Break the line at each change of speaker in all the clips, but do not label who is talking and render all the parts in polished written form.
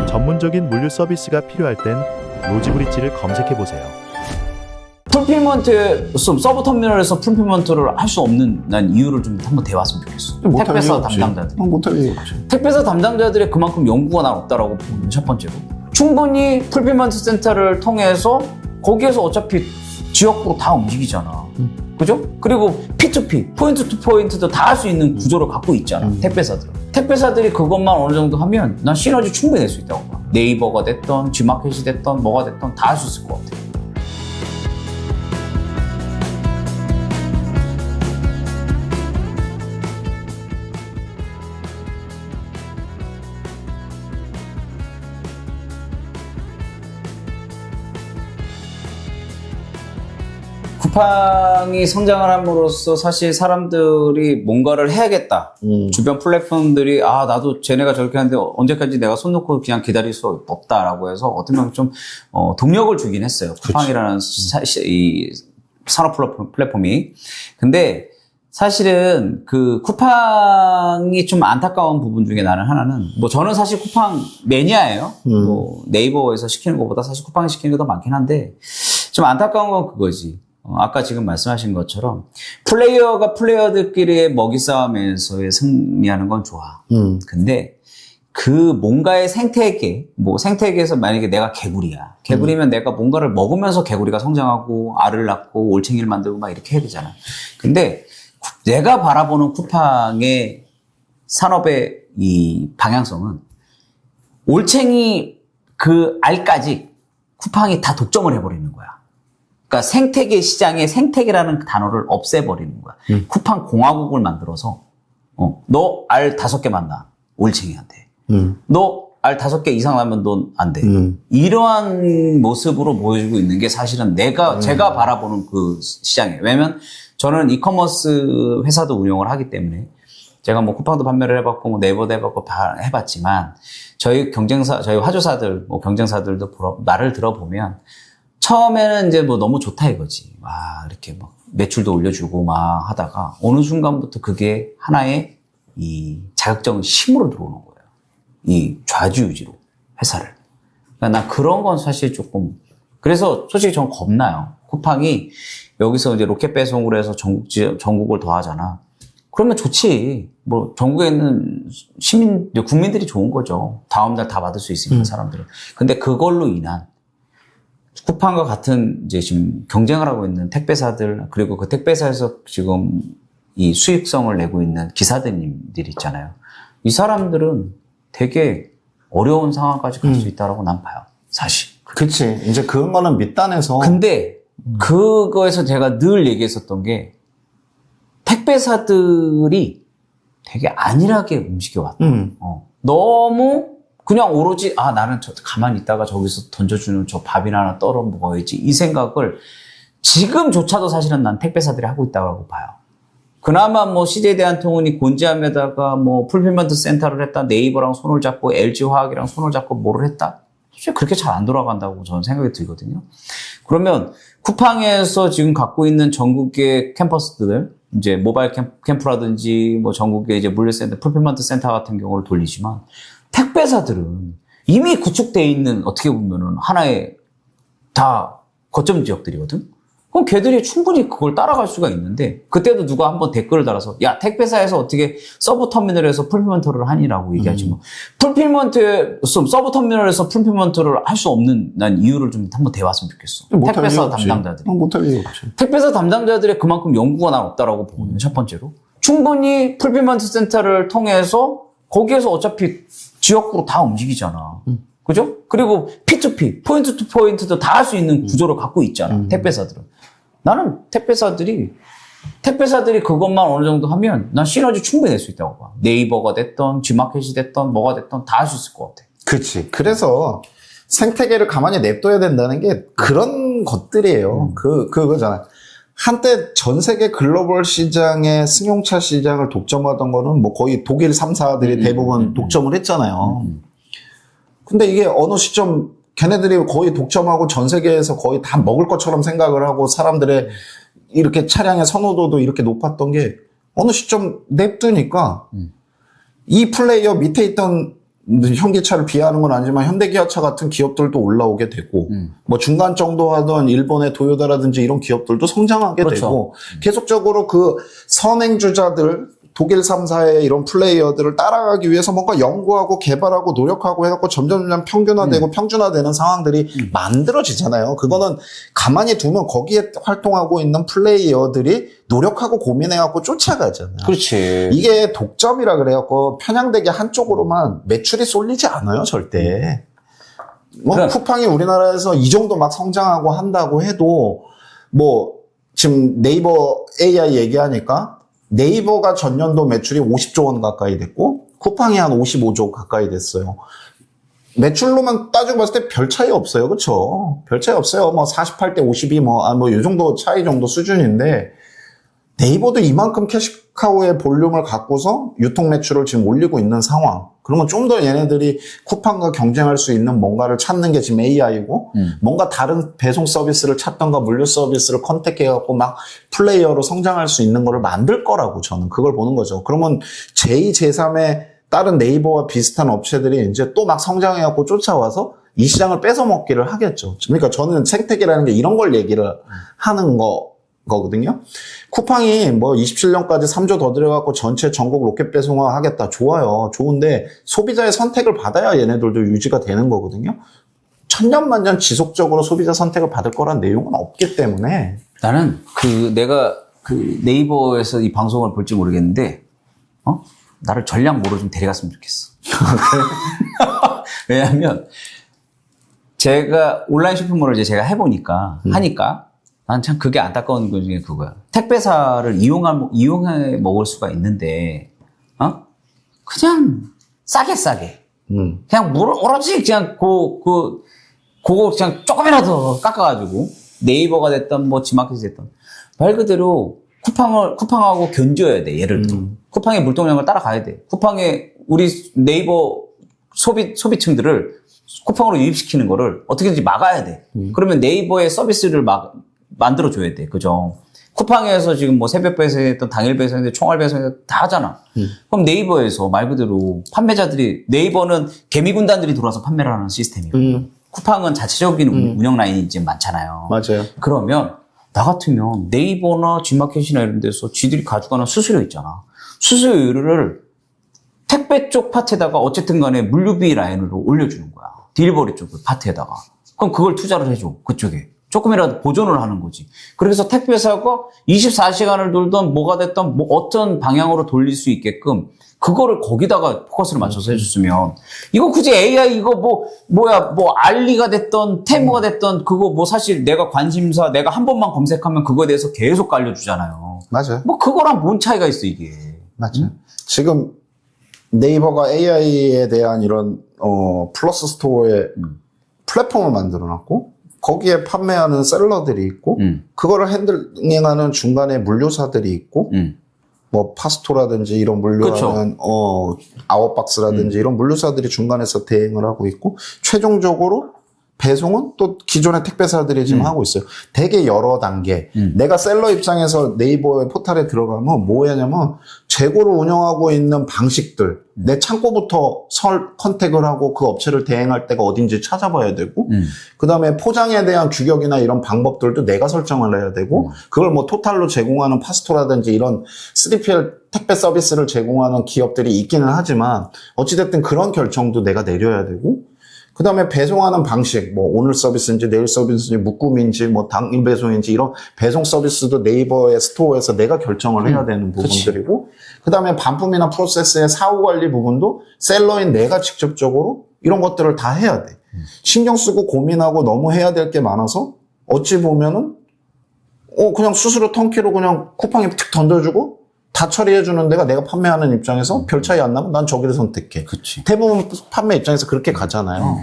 전문적인 물류 서비스가 필요할 땐 로지브릿지를 검색해보세요.
풀필먼트 서브 터미널에서 풀필먼트를 할 수 없는 난 이유를 좀 한번 대봤으면 좋겠어. 택배사 담당자들이.
못하지.
택배사 담당자들의 그만큼 연구가 난 없다라고 보는 첫 번째로. 충분히 풀필먼트 센터를 통해서 거기에서 어차피 지역구로 다 움직이잖아. 그죠? 그리고 P2P, 포인트 투 포인트도 다 할 수 있는 구조를 갖고 있잖아. 택배사들은. 택배사들이 그것만 어느 정도 하면 난 시너지 충분히 낼 수 있다고 봐. 네이버가 됐던, G마켓이 됐던, 뭐가 됐던 다 할 수 있을 것 같아. 쿠팡이 성장을 함으로써 사실 사람들이 뭔가를 해야겠다. 주변 플랫폼들이 나도 쟤네가 저렇게 하는데 언제까지 내가 손 놓고 그냥 기다릴 수 없다라고 해서 어떤 면에 좀 동력을 주긴 했어요. 쿠팡이라는 이 산업 플랫폼이. 근데 사실은 그 쿠팡이 좀 안타까운 부분 중에 나는 하나는 저는 사실 쿠팡 매니아예요. 네이버에서 시키는 것보다 사실 쿠팡이 시키는 게 더 많긴 한데 좀 안타까운 건 그거지. 아까 지금 말씀하신 것처럼 플레이어가 플레이어들끼리의 먹이 싸움에서의 승리하는 건 좋아. 근데 그 뭔가의 생태계, 생태계에서 만약에 내가 개구리야. 개구리면 내가 뭔가를 먹으면서 개구리가 성장하고 알을 낳고 올챙이를 만들고 막 이렇게 해야 되잖아. 근데 내가 바라보는 쿠팡의 산업의 이 방향성은 올챙이 그 알까지 쿠팡이 다 독점을 해버리는 거야. 그러니까 생태계 시장에 생태계라는 단어를 없애버리는 거야. 쿠팡 공화국을 만들어서 너 알 5개 만나 올챙이한테. 너 알 5개 이상 나면 넌 안 돼. 이러한 모습으로 보여주고 있는 게 사실은 제가 바라보는 그 시장이에요. 왜냐면 저는 이커머스 회사도 운영을 하기 때문에 제가 쿠팡도 판매를 해봤고 네이버도 해봤고 다 해봤지만 저희 화조사들 경쟁사들도 말을 들어보면 처음에는 이제 너무 좋다 이거지. 이렇게 매출도 올려주고 하다가 어느 순간부터 그게 하나의 이 자극적인 힘으로 들어오는 거예요. 이 좌지우지로 회사를. 그러니까 난 그런 건 사실 조금 그래서 솔직히 전 겁나요. 쿠팡이 여기서 이제 로켓 배송으로 해서 전국을 더 하잖아. 그러면 좋지. 전국에 있는 국민들이 좋은 거죠. 다음날 다 받을 수 있으니까 사람들은. 근데 그걸로 인한 쿠팡과 같은 이제 지금 경쟁을 하고 있는 택배사들 그리고 그 택배사에서 지금 이 수익성을 내고 있는 기사들님들이 있잖아요. 이 사람들은 되게 어려운 상황까지 갈 수 있다라고 난 봐요. 사실.
그치. 이제 그런 거는 밑단에서.
근데 그거에서 제가 늘 얘기했었던 게 택배사들이 되게 안일하게 움직여왔다. 너무 그냥 오로지 나는 가만히 있다가 저기서 던져주는 저 밥이나 하나 떨어 먹어야지 이 생각을 지금조차도 사실은 난 택배사들이 하고 있다고 봐요. 그나마 CJ 대한통운이 곤지암에다가 풀필먼트 센터를 했다. 네이버랑 손을 잡고 LG화학이랑 손을 잡고 뭐를 했다. 사실 그렇게 잘 안 돌아간다고 저는 생각이 들거든요. 그러면 쿠팡에서 지금 갖고 있는 전국의 캠퍼스들 이제 모바일 캠프라든지 전국의 이제 물류센터, 풀필먼트 센터 같은 경우를 돌리지만 택배사들은 이미 구축되어 있는 어떻게 보면은 하나의 다 거점 지역들이거든. 그럼 걔들이 충분히 그걸 따라갈 수가 있는데 그때도 누가 한번 댓글을 달아서 야 택배사에서 어떻게 서브 터미널에서 풀필먼트를 하니라고 얘기하지 서브 터미널에서 풀필먼트를 할 수 없는 난 이유를 좀 한번 대봤으면 좋겠어. 택배사 담당자들이.
못하지.
택배사 담당자들의 그만큼 연구가 난 없다라고 보거든요. 첫 번째로. 충분히 풀필먼트 센터를 통해서 거기에서 어차피 지역구로 다 움직이잖아. 그죠? 그리고 P2P, 포인트 투 포인트도 다 할 수 있는 구조를 갖고 있잖아. 택배사들은. 나는 택배사들이 그것만 어느 정도 하면 난 시너지 충분히 낼 수 있다고 봐. 네이버가 됐던, G마켓이 됐던, 뭐가 됐던 다 할 수 있을 것 같아.
그치. 그래서 생태계를 가만히 냅둬야 된다는 게 그런 것들이에요. 그거잖아. 한때 전 세계 글로벌 시장의 승용차 시장을 독점하던 거는 거의 독일 3사들이 대부분 독점을 했잖아요. 근데 이게 어느 시점 걔네들이 거의 독점하고 전 세계에서 거의 다 먹을 것처럼 생각을 하고 사람들의 이렇게 차량의 선호도도 이렇게 높았던 게 어느 시점 냅두니까 이 플레이어 밑에 있던 현기차를 비하하는 건 아니지만 현대기아차 같은 기업들도 올라오게 되고 뭐 중간 정도 하던 일본의 도요타라든지 이런 기업들도 성장하게
그렇죠.
되고 계속적으로 그 선행주자들 독일 3사의 이런 플레이어들을 따라가기 위해서 뭔가 연구하고 개발하고 노력하고 해갖고 점점 평균화되고 평준화되는 상황들이 만들어지잖아요. 그거는 가만히 두면 거기에 활동하고 있는 플레이어들이 노력하고 고민해갖고 쫓아가잖아요.
그렇지.
이게 독점이라 그래갖고 편향되게 한쪽으로만 매출이 쏠리지 않아요, 절대. 뭐
그럼.
쿠팡이 우리나라에서 이 정도 막 성장하고 한다고 해도 뭐 지금 네이버 AI 얘기하니까 네이버가 전년도 매출이 50조 원 가까이 됐고 쿠팡이 한 55조 가까이 됐어요. 매출로만 따지고 봤을 때 별 차이 없어요. 그렇죠? 별 차이 없어요. 뭐 48대 52 뭐 이 정도 차이 정도 수준인데 네이버도 이만큼 캐시카우의 볼륨을 갖고서 유통 매출을 지금 올리고 있는 상황. 그러면 좀 더 얘네들이 쿠팡과 경쟁할 수 있는 뭔가를 찾는 게 지금 AI고 뭔가 다른 배송 서비스를 찾던가 물류 서비스를 컨택해갖고 막 플레이어로 성장할 수 있는 거를 만들 거라고 저는 그걸 보는 거죠. 그러면 제2, 제3의 다른 네이버와 비슷한 업체들이 이제 또 막 성장해갖고 쫓아와서 이 시장을 뺏어먹기를 하겠죠. 그러니까 저는 생태계라는 게 이런 걸 얘기를 하는 거거든요. 쿠팡이 뭐 27년까지 3조 더 들여갖고 전체 전국 로켓 배송화 하겠다. 좋아요. 좋은데 소비자의 선택을 받아야 얘네들도 유지가 되는 거거든요. 천년만년 지속적으로 소비자 선택을 받을 거란 내용은 없기 때문에.
나는 내가 네이버에서 이 방송을 볼지 모르겠는데, 나를 전략 모로 좀 데려갔으면 좋겠어. 왜냐하면, 제가 온라인 쇼핑몰을 이제 제가 해보니까, 하니까, 난 참 그게 안타까운 것 중에 그거야. 택배사를 이용해 먹을 수가 있는데, 그냥 싸게. 그냥 오로지 그냥 그거 그냥 조금이라도 깎아가지고, 네이버가 됐던 뭐 지마켓이 됐던, 말 그대로 쿠팡하고 견뎌야 돼, 얘를 또. 쿠팡의 물동량을 따라가야 돼. 우리 네이버 소비층들을 쿠팡으로 유입시키는 거를 어떻게든지 막아야 돼. 그러면 네이버의 서비스를 만들어줘야 돼. 그죠? 쿠팡에서 지금 뭐 새벽 배송했던 당일 배송했던 총알 배송했던 다 하잖아. 그럼 네이버에서 말 그대로 네이버는 개미군단들이 들어와서 판매를 하는 시스템이고, 쿠팡은 자체적인 운영 라인이 지금 많잖아요.
맞아요.
그러면 나 같으면 네이버나 G마켓이나 이런 데서 지들이 가져가는 수수료 있잖아. 수수료를 택배 쪽 파트에다가 어쨌든 간에 물류비 라인으로 올려주는 거야. 딜리버리 쪽 파트에다가. 그럼 그걸 투자를 해줘. 그쪽에. 조금이라도 보존을 하는 거지. 그래서 택배사가 24시간을 돌던 뭐가 됐던 뭐 어떤 방향으로 돌릴 수 있게끔 그거를 거기다가 포커스를 맞춰서 해줬으면 이거 굳이 AI 이거 뭐 알리가 됐던 테무가 됐던 그거 뭐 사실 내가 관심사 내가 한 번만 검색하면 그거에 대해서 계속 알려주잖아요.
맞아요.
뭐 그거랑 뭔 차이가 있어 이게.
맞아요. 지금 네이버가 AI에 대한 이런 플러스 스토어의 플랫폼을 만들어놨고 거기에 판매하는 셀러들이 있고 그거를 핸들링하는 중간에 물류사들이 있고 뭐 파스토라든지 이런 물류하는 아웃박스라든지 이런 물류사들이 중간에서 대행을 하고 있고 최종적으로 배송은 또 기존의 택배사들이 지금 하고 있어요. 되게 여러 단계. 내가 셀러 입장에서 네이버의 포탈에 들어가면 뭐 하냐면 재고를 운영하고 있는 방식들. 내 창고부터 컨택을 하고 그 업체를 대행할 때가 어딘지 찾아봐야 되고 그다음에 포장에 대한 규격이나 이런 방법들도 내가 설정을 해야 되고 그걸 뭐 토탈로 제공하는 파스토라든지 이런 3PL 택배 서비스를 제공하는 기업들이 있기는 하지만 어찌됐든 그런 결정도 내가 내려야 되고 그 다음에 배송하는 방식, 뭐 오늘 서비스인지 내일 서비스인지 묶음인지 뭐 당일 배송인지 이런 배송 서비스도 네이버의 스토어에서 내가 결정을 해야 되는 부분들이고 그 다음에 반품이나 프로세스의 사후 관리 부분도 셀러인 내가 직접적으로 이런 것들을 다 해야 돼. 신경 쓰고 고민하고 너무 해야 될 게 많아서 어찌 보면은 그냥 수수료 턴키로 그냥 쿠팡에 툭 던져주고 다 처리해주는 데가 내가 판매하는 입장에서 별 차이 안 나면 난 저기를 선택해.
그치.
대부분 판매 입장에서 그렇게 가잖아요.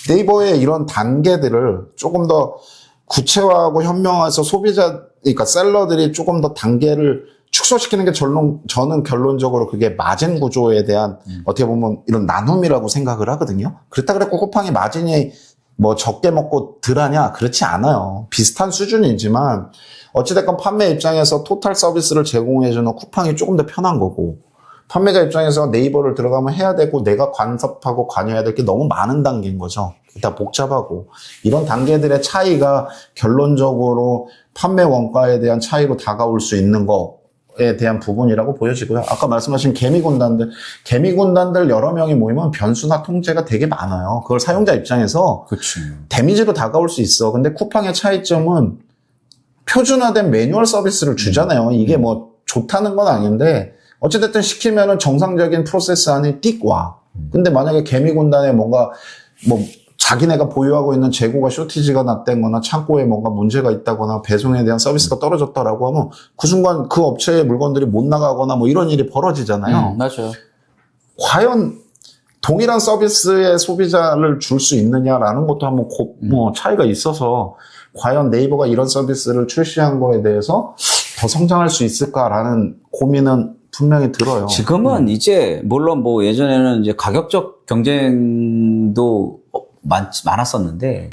네이버의 이런 단계들을 조금 더 구체화하고 현명화해서 그러니까 셀러들이 조금 더 단계를 축소시키는 게 저는 결론적으로 그게 마진 구조에 대한 어떻게 보면 이런 나눔이라고 생각을 하거든요. 그렇다 그랬고 쿠팡이 마진이 뭐 적게 먹고 덜하냐? 그렇지 않아요. 비슷한 수준이지만 어찌됐건 판매 입장에서 토탈 서비스를 제공해주는 쿠팡이 조금 더 편한 거고 판매자 입장에서 네이버를 들어가면 해야 되고 내가 간섭하고 관여해야 될 게 너무 많은 단계인 거죠. 다 복잡하고 이런 단계들의 차이가 결론적으로 판매 원가에 대한 차이로 다가올 수 있는 거에 대한 부분이라고 보여지고요. 아까 말씀하신 개미군단들 여러 명이 모이면 변수나 통제가 되게 많아요. 그걸 사용자 입장에서
그치.
데미지로 다가올 수 있어. 근데 쿠팡의 차이점은 표준화된 매뉴얼 서비스를 주잖아요. 이게 뭐 좋다는 건 아닌데 어찌됐든 시키면은 정상적인 프로세스 안에 띡 와. 근데 만약에 개미군단에 뭔가 뭐 자기네가 보유하고 있는 재고가 쇼티지가 났다거나 창고에 뭔가 문제가 있다거나 배송에 대한 서비스가 떨어졌다라고 하면 그 순간 그 업체의 물건들이 못 나가거나 뭐 이런 일이 벌어지잖아요.
맞아요.
과연 동일한 서비스의 소비자를 줄 수 있느냐라는 것도 한번 뭐 차이가 있어서 과연 네이버가 이런 서비스를 출시한 거에 대해서 더 성장할 수 있을까라는 고민은 분명히 들어요.
지금은 이제 물론 뭐 예전에는 이제 가격적 경쟁도 많았었는데